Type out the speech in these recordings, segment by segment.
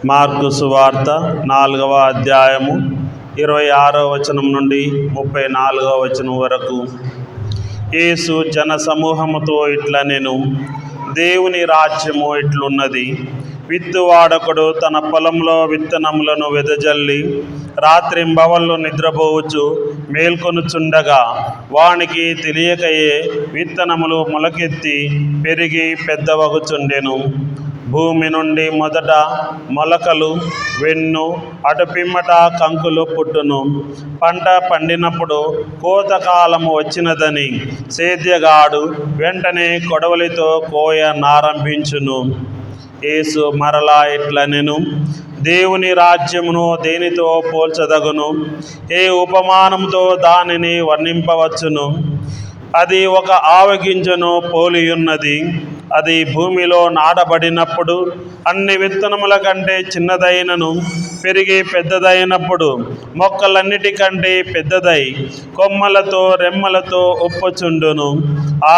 Mark సువార్త 4వ అధ్యాయము 26వ వచనం నుండి 34వ వచనం వరకు. యేసు జన సమూహముతో ఇట్లనెను, దేవుని రాజ్యము ఇట్లున్నది. విత్తువాడొకడు తన పొలంలో విత్తనములను వెదజల్లి రాత్రింబవళ్ళు నిద్రపోవచ్చు మేల్కొనుచుండగా వానికి తెలియకయే విత్తనములు మొలకెత్తి పెరిగి పెద్దవగుచుండెను. భూమి నుండి మొదట మొలకలు, వెన్ను, అటుపిమ్మట కంకులు పుట్టును. పంట పండినప్పుడు కోతకాలము వచ్చినదని సేద్యగాడు వెంటనే కొడవలితో కోయ నారంభించును. యేసు మరలా ఇట్లనెను, దేవుని రాజ్యమును దేనితో పోల్చదగును? ఏ ఉపమానంతో దానిని వర్ణింపవచ్చును? అది ఒక ఆవగింజను పోలియున్నది. అది భూమిలో నాటబడినప్పుడు అన్ని విత్తనముల కంటే చిన్నదైనను, పెరిగి పెద్దదైనప్పుడు మొక్కలన్నిటికంటే పెద్దదై కొమ్మలతో రెమ్మలతో ఉప్పుచుండును.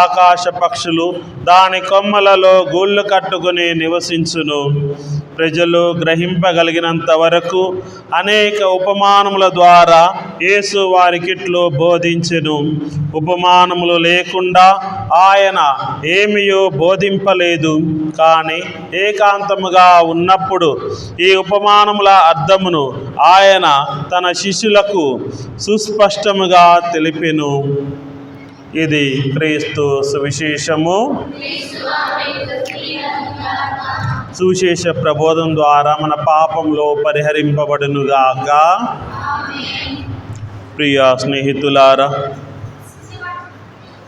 ఆకాశ పక్షులు దాని కొమ్మలలో గూళ్ళు కట్టుకుని నివసించును. ప్రజలు గ్రహింపగలిగినంత వరకు అనేక ఉపమానముల ద్వారా యేసు వారికిట్లు బోధించెను. ఉపమానములు లేకుండా ఆయన ఏమియో బోధింపలేదు. కానీ ఏకాంతముగా ఉన్నప్పుడు ఈ ఉపమానముల అర్థమును ఆయన తన శిష్యులకు సుస్పష్టముగా తెలిపెను. ఇది క్రీస్తు సువిశేషము. సువిశేష ప్రబోధం ద్వారా మన పాపంలో పరిహరింపబడునుగాక. ప్రియ స్నేహితులారా,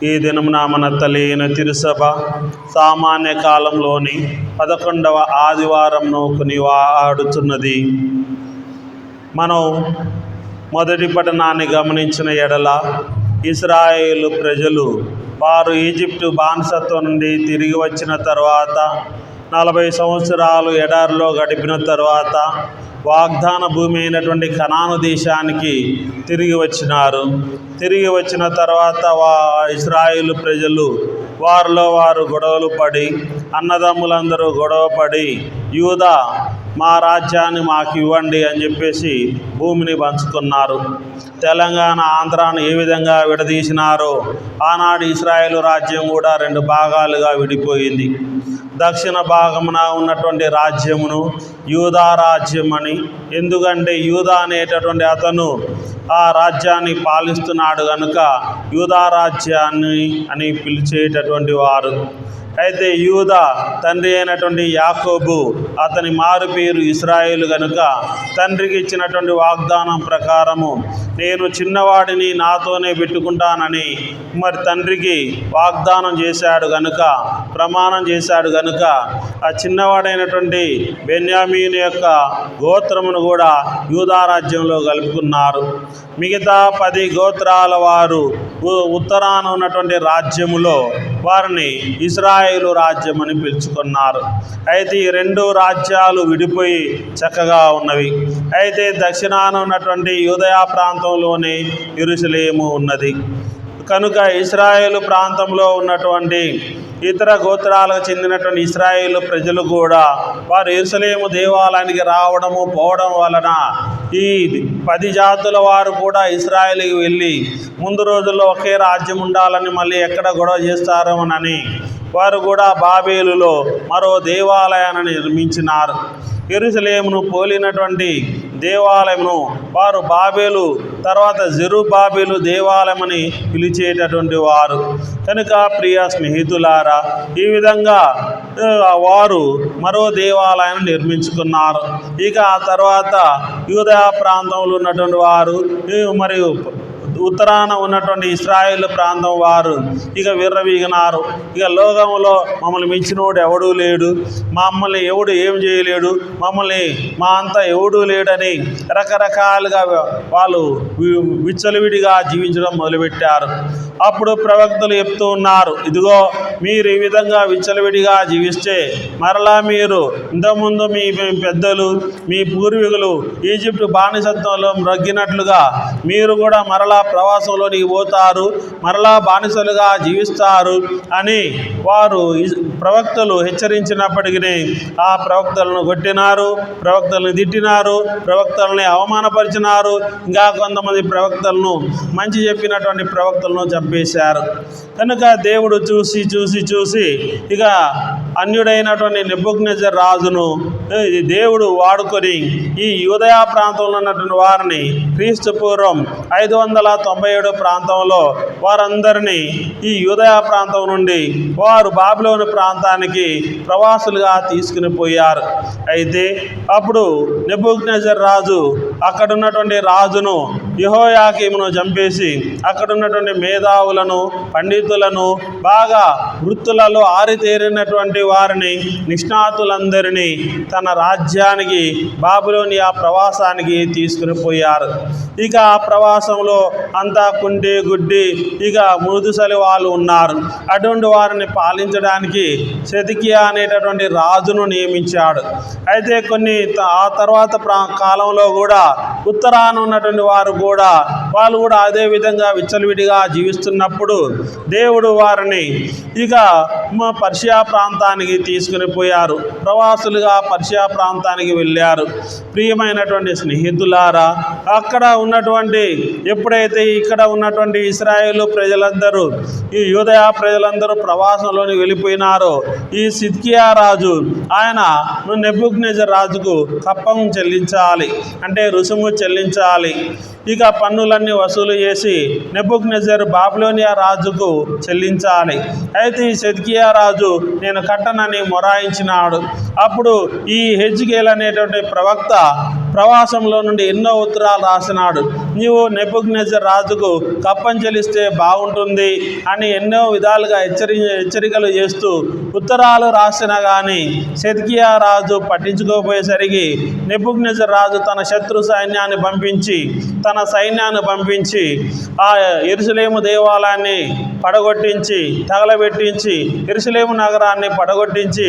ఈ దినమున మన తల్లి అయిన తిరుసభ సామాన్య కాలంలోని 11వ ఆదివారంను కొనియాడుతున్నది. మనం మొదటి పట్టణాన్ని గమనించిన ఎడల ఇశ్రాయేలు ప్రజలు వారు ఈజిప్టు బానిసత్వం నుండి తిరిగి వచ్చిన తర్వాత 40 సంవత్సరాలు ఎడారిలో గడిపిన తర్వాత వాగ్దాన భూమి అయినటువంటి కనాను దేశానికి తిరిగి వచ్చినారు. తిరిగి వచ్చిన తర్వాత ఇశ్రాయేలు ప్రజలు వారిలో వారు గొడవలు పడి, అన్నదమ్ములందరూ గొడవ పడి, యూదా మా రాజ్యాన్ని మాకు ఇవ్వండి అని చెప్పేసి భూమిని పంచుకున్నారు. తెలంగాణ, ఆంధ్రాను ఏ విధంగా విడదీసినారో ఆనాడు ఇశ్రాయేలు రాజ్యం కూడా 2 భాగాలుగా విడిపోయింది. దక్షిణ భాగమున ఉన్నటువంటి రాజ్యమును యూదా రాజ్యం అని, ఎందుకంటే యూదా అనేటటువంటి అతను ఆ రాజ్యాన్ని పాలిస్తున్నాడు కనుక యూదా రాజ్యాన్ని అని పిలిచేటటువంటి వారు. అయితే యూదా తండ్రి అయినటువంటి యాకోబు అతని మారు పేరు ఇశ్రాయేలు కనుక తండ్రికి ఇచ్చినటువంటి వాగ్దానం ప్రకారము నేను చిన్నవాడిని నాతోనే పెట్టుకుంటానని మరి తండ్రికి వాగ్దానం చేశాడు కనుక, ప్రమాణం చేశాడు కనుక ఆ చిన్నవాడైనటువంటి బెన్యామీను యొక్క గోత్రమును కూడా యూదా రాజ్యంలో కలుపుకున్నారు. మిగతా 10 గోత్రాల వారు ఉత్తరాన ఉన్నటువంటి రాజ్యములో వారిని ఇశ్రాయేలు రాజ్యం అని పిలుచుకున్నారు. అయితే ఈ 2 రాజ్యాలు విడిపోయి చక్కగా ఉన్నవి. అయితే దక్షిణాన ఉన్నటువంటి యూదయ ప్రాంతంలోనే యెరూషలేము ఉన్నది కనుక ఇశ్రాయేలు ప్రాంతంలో ఉన్నటువంటి ఇతర గోత్రాలకు చెందినటువంటి ఇశ్రాయేలు ప్రజలు కూడా వారు యెరూషలేము దేవాలయానికి రావడము పోవడం వలన ఈ 10 జాతుల వారు కూడా ఇశ్రాయేలుకి వెళ్ళి ముందు రోజుల్లో ఒకే రాజ్యం ఉండాలని మళ్ళీ ఎక్కడ గొడవ చేస్తారోనని వారు కూడా బాబేలులో మరో దేవాలయాన్ని నిర్మించినారు. యెరూషలేమును పోలినటువంటి దేవాలయమును వారు బాబేలు తర్వాత జెరుబ్బాబెలు దేవాలయమని పిలిచేటటువంటి వారు కనుక ప్రియ స్నేహితులారా, ఈ విధంగా వారు మరో దేవాలయాన్ని నిర్మించుకున్నారు. ఇక ఆ తర్వాత యూదయ ప్రాంతంలో ఉన్నటువంటి వారు మరియు ఉత్తరాన ఉన్నటువంటి ఇశ్రాయేలు ప్రాంతం వారు ఇక విర్రవీగినారు. ఇక లోకంలో మమ్మల్ని మించినోడు ఎవడూ లేడు, మమ్మల్ని ఎవడు ఏం చేయలేడు, మమ్మల్ని మా అంతా ఎవడూ లేడని రకరకాలుగా వాళ్ళు విచ్చలవిడిగా జీవించడం మొదలుపెట్టారు. అప్పుడు ప్రవక్తలు చెప్తూ ఉన్నారు, ఇదిగో మీరు ఈ విధంగా విచ్చలవిడిగా జీవిస్తే మరలా మీరు ఇంతకుముందు మీ పెద్దలు మీ పూర్వీకులు ఈజిప్టు బానిసత్వంలో మ్రగ్గినట్లుగా మీరు కూడా మరలా ప్రవాసంలోనికి పోతారు, మరలా బానిసలుగా జీవిస్తారు అని వారు ప్రవక్తలు హెచ్చరించినప్పటికీ ఆ ప్రవక్తలను కొట్టినారు, ప్రవక్తలను తిట్టినారు, ప్రవక్తలని అవమానపరిచినారు. ఇంకా కొంతమంది ప్రవక్తలను మంచి చెప్పినటువంటి ప్రవక్తలను చంపేశారు. కనుక దేవుడు చూసి ఇక అన్యుడైనటువంటి నెబుకద్నెజర్ రాజును దేవుడు వాడుకొని ఈ యూదయ ప్రాంతంలో ఉన్నటువంటి వారిని క్రీస్తు పూర్వం 597 ప్రాంతంలో వారందరినీ ఈ యూదయ ప్రాంతం నుండి వారు బాబిలోను ప్రాంతానికి ప్రవాసులుగా తీసుకుని పోయారు. అయితే అప్పుడు నెబుకద్నెజర్ రాజు అక్కడ ఉన్నటువంటి రాజును యెహోయాకీమును చంపేసి అక్కడ ఉన్నటువంటి మేధావులను, పండితులను, బాగా వృత్తులలో ఆరితేరినటువంటి వారిని, నిష్ణాతులందరినీ తన రాజ్యానికి బాబిలోనియా ప్రవాసానికి తీసుకుని పోయారు. ఇక ఆ ప్రవాసంలో అంతా కుంటి గుడ్డి ఇక ముదుసలి వాళ్ళు ఉన్నారు. అటువంటి వారిని పాలించడానికి సెదెకియా అనేటటువంటి రాజును నియమించాడు. అయితే ఆ తర్వాత కాలంలో కూడా ఉత్తరాన ఉన్నటువంటి వాళ్ళు కూడా అదే విధంగా విచ్చలవిడిగా జీవిస్తున్నప్పుడు దేవుడు వారిని ఇక పర్షియా ప్రాంతానికి తీసుకుని పోయారు. ప్రవాసులుగా పర్షియా ప్రాంతానికి వెళ్ళారు. ప్రియమైనటువంటి స్నేహితులారా, అక్కడ ఉన్నటువంటి ఎప్పుడైతే ఇక్కడ ఉన్నటువంటి ఇశ్రాయేలు ప్రజలందరూ, ఈ యూదయ ప్రజలందరూ ప్రవాసంలోని వెళ్ళిపోయినారో ఈ సిద్కియా రాజు ఆయన నెబుకద్నెజర్ రాజుకు కప్పం చెల్లించాలి, అంటే రుసుము చెల్లించాలి. ఇక పన్నులన్నీ వసూలు చేసి నెబుకద్నెజర్ బాబిలోనియా రాజుకు చెల్లించాలి. అయితే ఈ సిద్కియా రాజు నేను కట్టనని మొరాయించినాడు. అప్పుడు ఈ హెజ్కేల్ అనేటువంటి ప్రవక్త ప్రవాసంలో నుండి ఎన్నో ఉత్తరాలు రాసినాడు. నీవు నెబుకద్నెజర్ రాజుకు కప్పం చెల్లిస్తే బాగుంటుంది అని ఎన్నో విధాలుగా హెచ్చరికలు చేస్తూ ఉత్తరాలు రాసినా కానీ సిద్కియా రాజు పట్టించుకోపోయేసరికి నెబుకద్నెజర్ రాజు తన శత్రు సైన్యాన్ని పంపించి ఆ యెరూషలేము దేవాలయాన్ని పడగొట్టించి, తగలబెట్టించి, యెరూషలేము నగరాన్ని పడగొట్టించి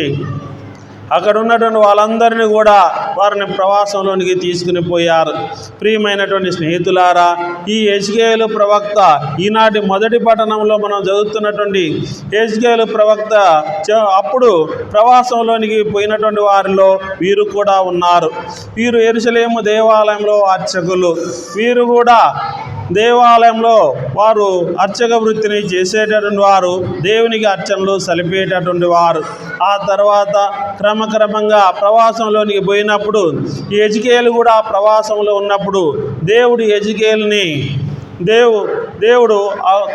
అక్కడ ఉన్నటువంటి వాళ్ళందరినీ కూడా వారిని ప్రవాసంలోనికి తీసుకుని పోయారు. ప్రియమైనటువంటి స్నేహితులారా, ఈ యెజ్కేలు ప్రవక్త ఈనాటి మొదటి పట్టణంలో మనం చదువుతున్నటువంటి యెజ్కేలు ప్రవక్త అప్పుడు ప్రవాసంలోనికి పోయినటువంటి వారిలో వీరు కూడా ఉన్నారు. వీరు యెరూషలేము దేవాలయంలో అర్చకులు. వీరు కూడా దేవాలయంలో వారు అర్చక వృత్తిని చేసేటటువంటి వారు, దేవునికి అర్చనలు సలిపేటటువంటి వారు. ఆ తర్వాత క్రమక్రమంగా ప్రవాసంలోనికి పోయినప్పుడు యెజ్కేలు కూడా ప్రవాసంలో ఉన్నప్పుడు దేవుడు యెజ్కేలుని దేవుడు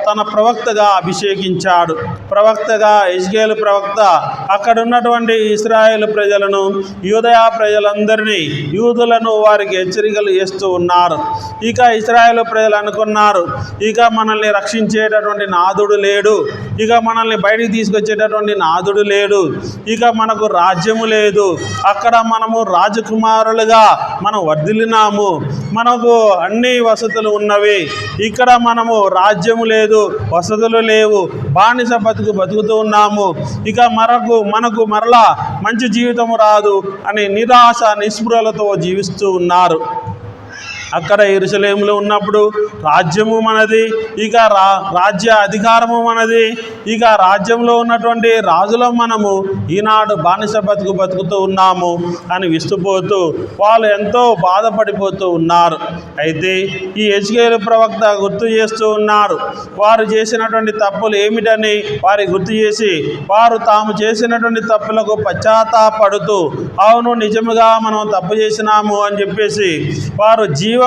తన ప్రవక్తగా అభిషేకించాడు. ప్రవక్తగా యెజ్కేలు ప్రవక్త అక్కడ ఉన్నటువంటి ఇశ్రాయేలు ప్రజలను, యూదయ ప్రజలందరినీ, యూదులను వారికి హెచ్చరికలు చేస్తూ ఉన్నారు. ఇక ఇశ్రాయేలు ప్రజలు అనుకున్నారు, ఇక మనల్ని రక్షించేటటువంటి నాదుడు లేడు, ఇక మనల్ని బయటికి తీసుకొచ్చేటటువంటి నాదుడు లేడు, ఇక మనకు రాజ్యము లేదు, అక్కడ మనము రాజకుమారులుగా మనం వర్ధిల్లినాము, మనకు అన్ని వసతులు ఉన్నవి, ఇక్కడ మనము రాజ్యము లేదు, వసతులు లేవు, బానిస బతుకుతూ ఉన్నాము, ఇక మనకు మరలా మంచి జీవితము రాదు అని నిరాశ నిస్పృహలతో జీవిస్తూ ఉన్నారు. అక్కడ యెరూషలేములో ఉన్నప్పుడు రాజ్యము మనది, ఇక రాజ్య అధికారము మనది, ఇక రాజ్యంలో ఉన్నటువంటి రాజులం మనము ఈనాడు బానిస బతుకుతూ ఉన్నాము అని విస్తుపోతూ వాళ్ళు ఎంతో బాధపడిపోతూ ఉన్నారు. అయితే ఈ యెజ్కేలు ప్రవక్త గుర్తు చేస్తూ ఉన్నారు. వారు చేసినటువంటి తప్పులు ఏమిటని వారి గుర్తు చేసి వారు తాము చేసినటువంటి తప్పులకు పశ్చాత్తాపడుతూ అవును నిజముగా మనం తప్పు చేసినాము అని చెప్పేసి వారు జీవోత్సవం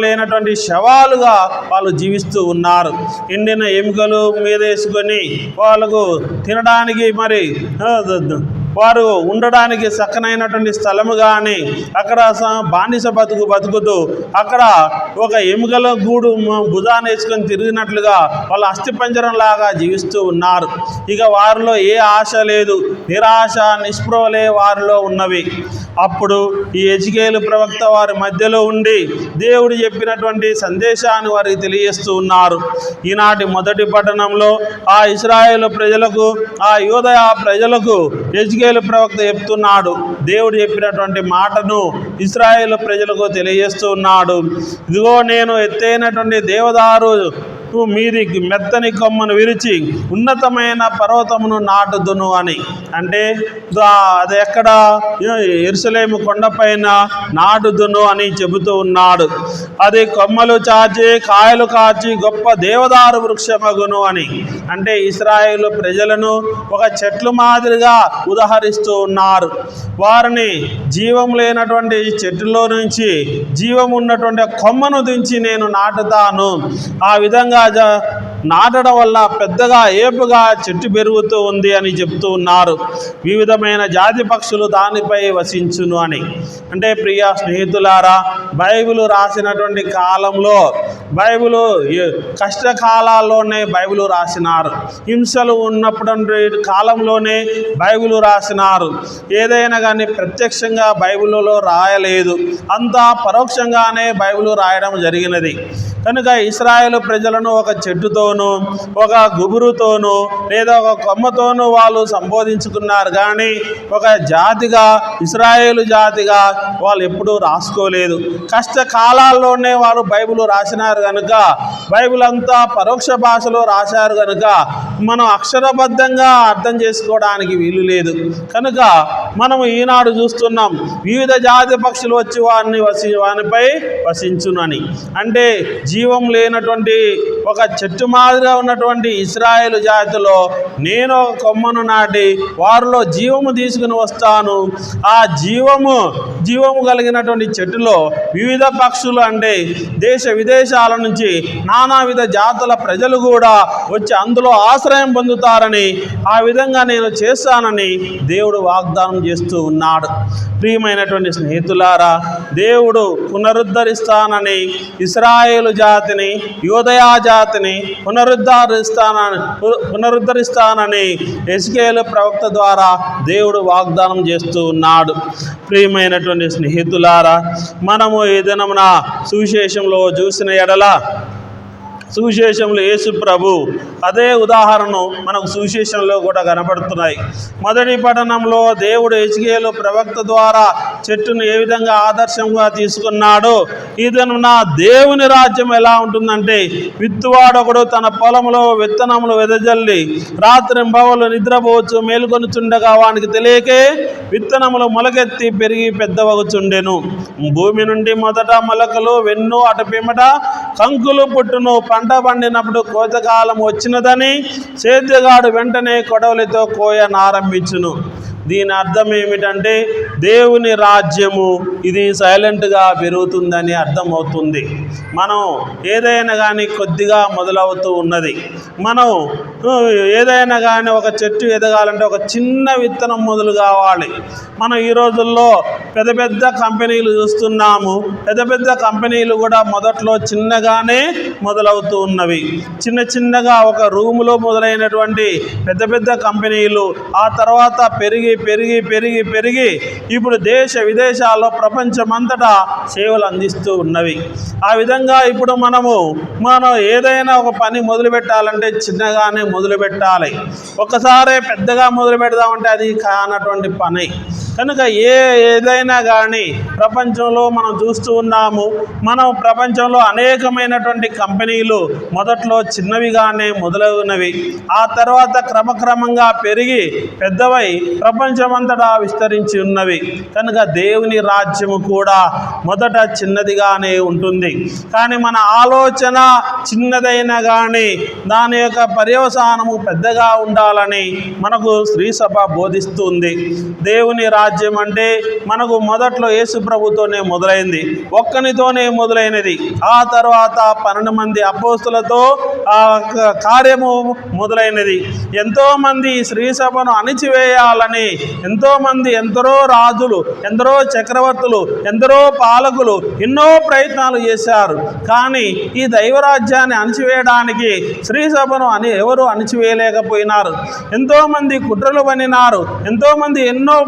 లేనటువంటి శవాలుగా వాళ్ళు జీవిస్తూ ఉన్నారు. ఎండిన ఎముకలు మీద వేసుకొని వాళ్ళకు తినడానికి వారు ఉండడానికి చక్కనైనటువంటి స్థలము కానీ అక్కడ బానిస బతుకుతూ అక్కడ ఒక ఎముకల గూడు భుజాన్ని వేసుకొని తిరిగినట్లుగా వాళ్ళ అస్థిపంజరం లాగా జీవిస్తూ ఉన్నారు. ఇక వారిలో ఏ ఆశ లేదు, నిరాశ నిస్పృహలే వారిలో ఉన్నవి. అప్పుడు ఈ యెజ్కేలు ప్రవక్త వారి మధ్యలో ఉండి దేవుడు చెప్పినటువంటి సందేశాన్ని వారికి తెలియజేస్తూ ఉన్నారు. ఈనాటి మొదటి పట్టణంలో ఆ ఇశ్రాయేలు ప్రజలకు, ఆ యూదయ ప్రజలకు యెజ్కేలు హెజ్కేలు ప్రవక్త చెప్తున్నాడు. దేవుడు చెప్పినటువంటి మాటను ఇశ్రాయేలు ప్రజలకు తెలియజేస్తూ ఉన్నాడు. ఇదిగో నేను ఎత్తైనటువంటి దేవదారు మీది మెత్తని కొమ్మను విరిచి ఉన్నతమైన పర్వతమును నాటుదును అని. అంటే అది ఎక్కడ? యెరూషలేము కొండపైన నాటుదును అని చెబుతూ ఉన్నాడు. అది కొమ్మలు చాచి కాయలు కాచి గొప్ప దేవదారు వృక్షమగును అని. అంటే ఇశ్రాయేలు ప్రజలను ఒక చెట్లు మాదిరిగా ఉదాహరిస్తూ ఉన్నారు. వారిని జీవం లేనటువంటి చెట్టులో నుంచి జీవం ఉన్నటువంటి కొమ్మను దించి నేను నాటుతాను. ఆ విధంగా నాటడం వల్ల పెద్దగా ఏపుగా చెట్టు పెరుగుతూ ఉంది అని చెప్తూ ఉన్నారు. వివిధమైన జాతి పక్షులు దానిపై వసించును అని. అంటే ప్రియ స్నేహితులారా, బైబిల్ రాసినటువంటి కాలంలో బైబిలు కష్టకాలాల్లోనే బైబిల్ రాసినారు. హింసలు ఉన్నప్పుడు కాలంలోనే బైబిల్ రాసినారు. ఏదైనా కానీ ప్రత్యక్షంగా బైబిల్లో రాయలేదు, అంతా పరోక్షంగానే బైబిల్ రాయడం జరిగినది. కనుక ఇశ్రాయేలు ప్రజలను ఒక చెట్టుతోనూ ఒక గుబురుతోనూ లేదా ఒక కొమ్మతోనూ వాళ్ళు సంబోధించుకున్నారు, కానీ ఒక జాతిగా ఇశ్రాయేలు జాతిగా వాళ్ళు ఎప్పుడూ రాసుకోలేదు. కష్టకాలాల్లోనే వారు బైబిల్ రాసినారు కనుక, బైబిల్ అంతా పరోక్ష భాషలో రాశారు కనుక మనం అక్షరబద్ధంగా అర్థం చేసుకోవడానికి వీలు లేదు. కనుక మనము ఈనాడు చూస్తున్నాం, వివిధ జాతి పక్షులు వచ్చి వానిపై వసించునని. అంటే జీవం లేనటువంటి ఒక చెట్టు మాదిరిగా ఉన్నటువంటి ఇశ్రాయేలు జాతిలో నేను ఒక కొమ్మను నాటి వారిలో జీవము తీసుకుని వస్తాను. ఆ జీవము కలిగినటువంటి చెట్టులో వివిధ పక్షులు, అంటే దేశ విదేశాల నుంచి నానావిధ జాతుల ప్రజలు కూడా వచ్చి అందులో ఆశ్రయం పొందుతారని, ఆ విధంగా నేను చేస్తానని దేవుడు వాగ్దానం చేస్తూ ఉన్నాడు. ప్రియమైనటువంటి స్నేహితులారా, దేవుడు పునరుద్ధరిస్తానని ఇశ్రాయేలు జాతిని, యోదయా జాతిని పునరుద్ధరిస్తానని హెజ్కేలు ప్రవక్త ద్వారా దేవుడు వాగ్దానం చేస్తూ ఉన్నాడు. ప్రియమైనటువంటి స్నేహితులారా, మనము ఈ దినమున సువిశేషంలో చూసిన ఎడల సువిశేషంలో యేసు ప్రభు అదే ఉదాహరణ మనకు సువిశేషంలో కూడా కనపడుతున్నాయి. మొదటి పట్టణంలో దేవుడు హెజ్కేలు ప్రవక్త ద్వారా చెట్టును ఏ విధంగా ఆదర్శంగా తీసుకున్నాడో, ఇదనున్న దేవుని రాజ్యం ఎలా ఉంటుందంటే, విత్తువాడొకడు తన పొలంలో విత్తనములు వెదజల్లి రాత్రింబవళ్ళు నిద్రపోవచ్చు మేలుకొనుచుండగా వానికి తెలియకే విత్తనములు మొలకెత్తి పెరిగి పెద్దవగుచుండెను. భూమి నుండి మొదట మొలకలు వెన్ను అటు పిమ్మట కంకులు పుట్టును. పంట పండినప్పుడు కోతకాలం వచ్చినదని సేద్యగాడు వెంటనే కొడవలితో కోయనారంభించును. దీని అర్థం ఏమిటంటే, దేవుని రాజ్యము ఇది సైలెంట్గా పెరుగుతుందని అర్థమవుతుంది. మనం ఏదైనా కానీ కొద్దిగా మొదలవుతూ ఉన్నది. మనం ఏదైనా కానీ ఒక చెట్టు ఎదగాలంటే ఒక చిన్న విత్తనం మొదలు కావాలి. మనం ఈ రోజుల్లో పెద్ద పెద్ద కంపెనీలు చూస్తున్నాము. పెద్ద పెద్ద కంపెనీలు కూడా మొదట్లో చిన్నగానే మొదలవుతూ ఉన్నవి. చిన్నగా ఒక రూములో మొదలైనటువంటి పెద్ద పెద్ద కంపెనీలు ఆ తర్వాత పెరిగి ఇప్పుడు దేశ విదేశాల్లో ప్రపంచమంతటా సేవలు అందిస్తూ ఉన్నవి. ఆ విధంగా ఇప్పుడు మనం ఏదైనా ఒక పని మొదలు పెట్టాలంటే చిన్నగానే మొదలు పెట్టాలి. ఒకసారి పెద్దగా మొదలు పెడదామంటే అది కానటువంటి పని. కనుక ఏదైనా కానీ ప్రపంచంలో మనం చూస్తూ ఉన్నాము. మనం ప్రపంచంలో అనేకమైనటువంటి కంపెనీలు మొదట్లో చిన్నవిగానే మొదలైనవి, ఆ తర్వాత క్రమక్రమంగా పెరిగి పెద్దవై ప్రపంచమంతటా విస్తరించి ఉన్నవి. కనుక దేవుని రాజ్యము కూడా మొదట చిన్నదిగానే ఉంటుంది, కానీ మన ఆలోచన చిన్నదైనా కానీ దాని యొక్క పర్యవసానము పెద్దగా ఉండాలని మనకు శ్రీ సభ బోధిస్తుంది. దేవుని రాజ్యం అంటే మనకు మొదట్లో యేసు ప్రభుతోనే మొదలైంది, ఒక్కనితోనే మొదలైనది. ఆ తర్వాత 12 మంది అపోస్తులతో ఆ కార్యము మొదలైనది. ఎంతోమంది శ్రీ సభను అణిచివేయాలని ఎందరో రాజులు, ఎందరో చక్రవర్తులు, ఎందరో పాలకులు ఎన్నో ప్రయత్నాలు చేశారు. కానీ ఈ దైవరాజ్యాన్ని అణిచివేయడానికి శ్రీ సభను ఎవరు అణిచివేయలేకపోయినారు. ఎంతోమంది కుట్రలు పన్నినారు, ఎంతోమంది ఎన్నో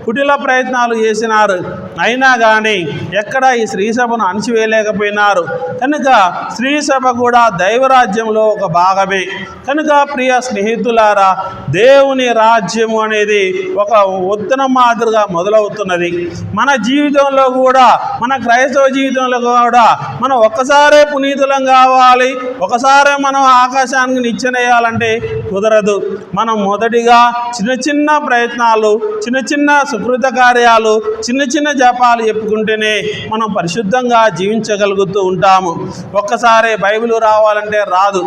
కుటిల ప్రయత్నాలు చేసినారు. అయినా కానీ ఎక్కడ ఈ స్త్రీ సభను అణిచివేయలేకపోయినారు. కనుక స్త్రీ సభ కూడా దైవరాజ్యంలో ఒక భాగమే. కనుక ప్రియ స్నేహితులారా, దేవుని రాజ్యము అనేది ఒక ఉత్తమ మాదిరిగా మొదలవుతున్నది. మన జీవితంలో కూడా, మన క్రైస్తవ జీవితంలో కూడా మనం ఒక్కసారే పునీతులం కావాలి, ఒకసారే మనం ఆకాశానికి నిచ్చెనేయాలంటే కుదరదు. మనం మొదటిగా చిన్న చిన్న ప్రయత్నాలు, చిన్న చిన్న సుకృత కార్యాలు, చిన్న చిన్న జపాలు చెప్పుకుంటేనే మనం పరిశుద్ధంగా జీవించగలుగుతూ ఉంటాము. ఒక్కసారే బైబిల్ రావాలంటే రాదు.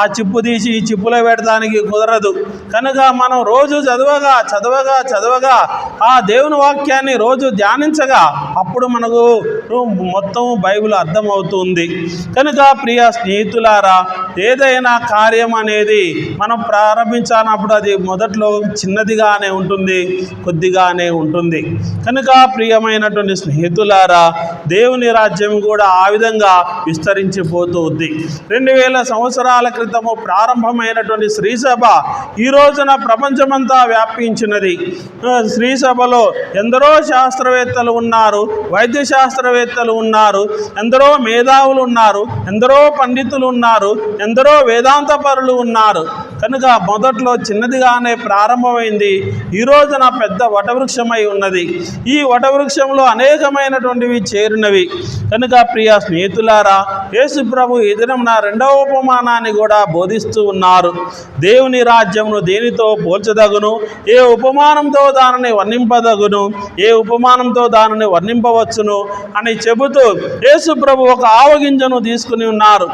ఆ చిప్పు తీసి ఈ చిప్పులో పెట్టడానికి కుదరదు. కనుక మనం రోజు చదవగా ఆ దేవుని వాక్యాన్ని రోజు ధ్యానించగా అప్పుడు మనకు మొత్తం బైబిల్ అర్థమవుతుంది. కనుక ప్రియ స్నేహితులారా, ఏదైనా కార్యం అనేది మనం ప్రారంభించినప్పుడు అది మొదట్లో చిన్నదిగానే ఉంటుంది, కొద్దిగానే ఉంటుంది. కనుక ప్రియమైనటువంటి స్నేహితులారా, దేవుని రాజ్యం కూడా ఆ విధంగా విస్తరించిపోతుంది. 2000 సంవత్సరాల క్రితము ప్రారంభమైనటువంటి స్త్రీ సభ ఈ రోజున ప్రపంచమంతా వ్యాపించినది. స్త్రీ సభలో ఎందరో శాస్త్రవేత్తలు ఉన్నారు, వైద్య శాస్త్రవేత్తలు ఉన్నారు, ఎందరో మేధావులు ఉన్నారు, ఎందరో పండితులు ఉన్నారు, ఎందరో వేదాంత పరులు ఉన్నారు. కనుక మొదట్లో చిన్నదిగానే ప్రారంభమైంది, ఈ రోజున పెద్ద వటవృక్షమై ఉన్నది. ఈ వటవృక్షంలో అనేకమైనటువంటివి చేరినవి. కనుక ప్రియ స్నేహితులారా, యేసు ప్రభు ఈ దినమున 2వ ఉపమానాన్ని కూడా బోధిస్తూ ఉన్నారు. దేవుని రాజ్యమును దేనితో పోల్చదగును, ఏ ఉపమానంతో దానిని వర్ణింపదగును, ఏ ఉపమానంతో దానిని వర్ణింపవచ్చును అని చెబుతూ యేసు ప్రభు ఒక ఆవగింజను తీసుకుని ఉన్నారు.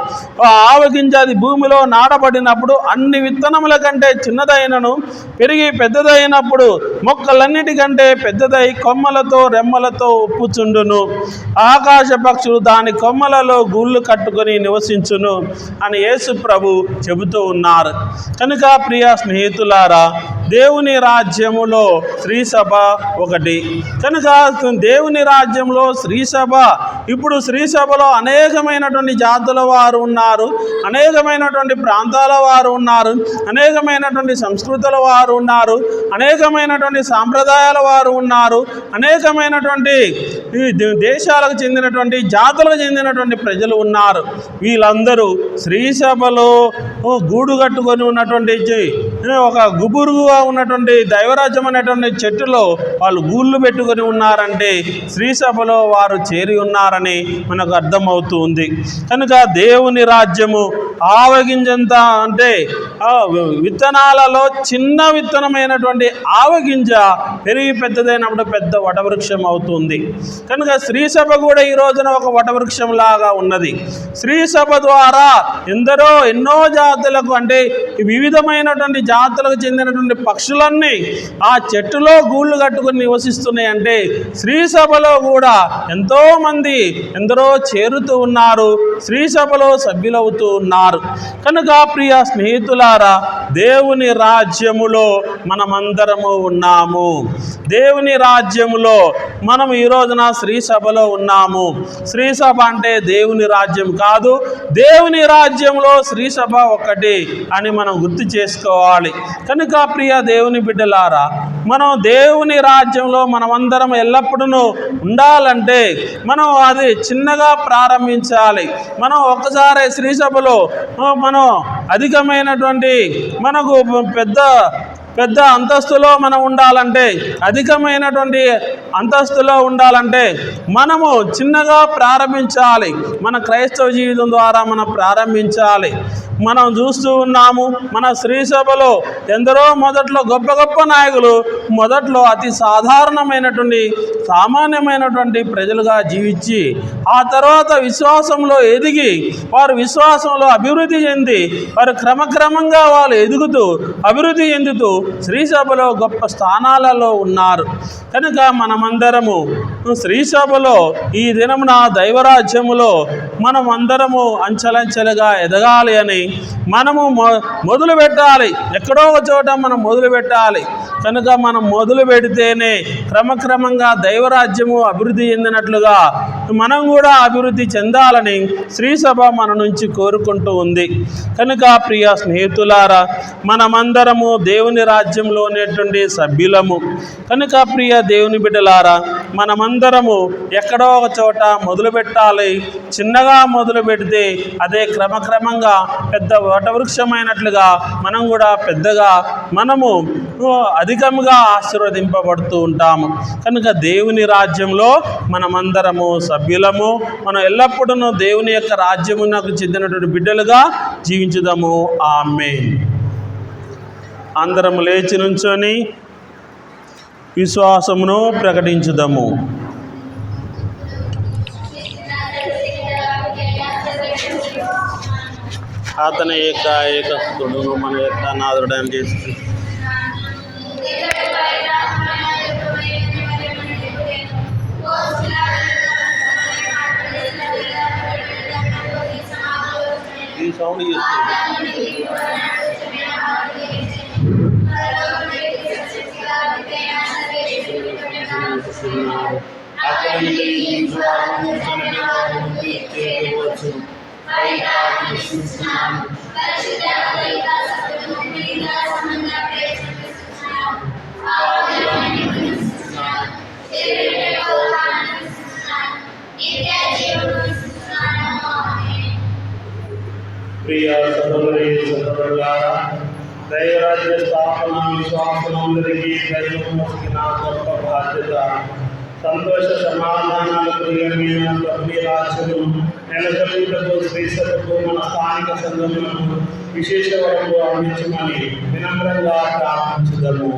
ఆ ఆవగింజ అది భూమిలో నాటబడినప్పుడు అన్ని విత్తనముల కంటే చిన్నదైనను, పెరిగి పెద్దదైనప్పుడు మొక్కలన్నిటికంటే పెద్దదై కొమ్మలతో రెమ్మలతో ఉప్పుచుండును. ఆకాశ పక్షులు దాని కొమ్మలలో గూళ్ళు కట్టుకొని నివసించును అని యేసు ప్రభు చెబుతూ ఉన్నారు. కనుక ప్రియ స్నేహితులారా, దేవుని రాజ్యములో స్త్రీ సభ ఒకటి. కనుక దేవుని రాజ్యంలో స్త్రీ సభ, ఇప్పుడు స్త్రీ సభలో అనేకమైనటువంటి జాతుల వారు ఉన్నారు, అనేకమైనటువంటి ప్రాంతాల వారు ఉన్నారు, అనేకమైనటువంటి సంస్కృతుల వారు ఉన్నారు, అనేకమైనటువంటి సాంప్రదాయాల వారు ఉన్నారు, అనేకమైనటువంటి దేశాలకు చెందినటువంటి జాతులకు చెందినటువంటి ప్రజలు ఉన్నారు. వీళ్ళందరూ స్త్రీ సభలో గూడు కట్టుకొని ఉన్నటువంటి ఒక గుబురుగుగా ఉన్నటువంటి దైవరాజ్యం అనేటువంటి చెట్టులో వాళ్ళు గూళ్ళు పెట్టుకొని ఉన్నారంటే స్త్రీ సభలో వారు చేరి ఉన్నారని మనకు అర్థమవుతుంది. కనుక దేవుని రాజ్యము ఆవగింజంత అంటే విత్తనాలలో చిన్న విత్తనమైనటువంటి ఆవగింజ పెరిగి పెద్దదైనప్పుడు పెద్ద వటవృక్షం అవుతుంది. కనుక స్త్రీ సభ కూడా ఈ రోజున ఒక వటవృక్షం లాగా ఉన్నది. స్త్రీ సభ ద్వారా ఎన్నో జాతులకు, అంటే వివిధమైనటువంటి జాతులకు చెందినటువంటి పక్షులన్నీ ఆ చెట్టులో గూళ్ళు కట్టుకుని నివసిస్తున్నాయి. అంటే స్త్రీ సభలో కూడా ఎందరో చేరుతూ ఉన్నారు, స్త్రీ సభలో సభ్యులవుతూ ఉన్నారు. కనుక ప్రియ స్నేహితులారా, దేవుని రాజ్యములో మనమందరము ఉన్నాము. దేవుని రాజ్యములో మనం ఈ రోజున స్త్రీ సభలో ఉన్నాము. స్త్రీ సభ అంటే దేవుని రాజ్యం కాదు, దేవుని రాజ్యంలో స్త్రీ సభ ఒకటి అని మనం గుర్తు చేసుకోవాలి. కనుక ప్రియ దేవుని బిడ్డలారా, మనం దేవుని రాజ్యంలో మనమందరం ఎల్లప్పుడూ ఉండాలంటే మనం అది చిన్నగా ప్రారంభించాలి. మనం ఒక్కసారి స్త్రీ సభలో మనం అధికమైనటువంటి మనకు పెద్ద అంతస్తులో మనం ఉండాలంటే, అధికమైనటువంటి అంతస్తులో ఉండాలంటే మనము చిన్నగా ప్రారంభించాలి. మన క్రైస్తవ జీవితం ద్వారా మనం ప్రారంభించాలి. మనం చూస్తూ ఉన్నాము, మన స్త్రీ సభలో ఎందరో మొదట్లో గొప్ప నాయకులు మొదట్లో అతి సామాన్యమైనటువంటి ప్రజలుగా జీవించి ఆ తర్వాత విశ్వాసంలో ఎదిగి వారు విశ్వాసంలో అభివృద్ధి చెంది వారు క్రమక్రమంగా వాళ్ళు ఎదుగుతూ అభివృద్ధి చెందుతూ స్త్రీ సభలో గొప్ప స్థానాలలో ఉన్నారు. కనుక మనమందరము స్త్రీ సభలో ఈ దినమున దైవరాజ్యములో మనం అందరము అంచెలంచెలుగా ఎదగాలి అని మనము మొదలు పెట్టాలి. ఎక్కడో ఒక చోట మనం మొదలు పెట్టాలి. కనుక మనం మొదలు పెడితేనే క్రమక్రమంగా దైవరాజ్యము అభివృద్ధి చెందినట్లుగా మనం కూడా అభివృద్ధి చెందాలని శ్రీ సభ మన నుంచి కోరుకుంటూ ఉంది. కనుక ప్రియ స్నేహితులారా, మనమందరము దేవుని రాజ్యంలో ఉన్నటువంటి సభ్యులము. కనుక ప్రియ దేవుని బిడ్డలారా, మనమందరము ఎక్కడో ఒక చోట మొదలు పెట్టాలి. చిన్నగా మొదలు పెడితే అదే క్రమక్రమంగా పెద్ద వటవృక్షమైనట్లుగా మనం కూడా పెద్దగా మనము అధికంగా ఆశీర్వదింపబడుతూ ఉంటాము. కనుక దేవుని రాజ్యంలో మనమందరము సభ్యులము. మనం ఎల్లప్పుడూ దేవుని యొక్క రాజ్యమునకు చెందినటువంటి బిడ్డలుగా జీవించుదాము. ఆమేన్. అందరము లేచి నుంచొని విశ్వాసమును ప్రకటించుదాము. అతని యొక్క ఏకస్తుడును మన యొక్క నాథుడైన యేసు ఈ సౌండ్ చేస్తుంది. ప్రియ సహోదరి సహోదరులారా, దైవరాజ్య స్థాపన విశ్వాసములందరికీ దైవమున గొప్ప బాధ్యత. సంతోష సమాధానాలు ప్రియమైన ప్రభుని రాజ్యము నెలకొల్పుటకు శ్రీ సభకు మన స్థానిక సంఘములకు విశేష వరము అందించమని వినమ్రంగా ప్రార్థించుదాము.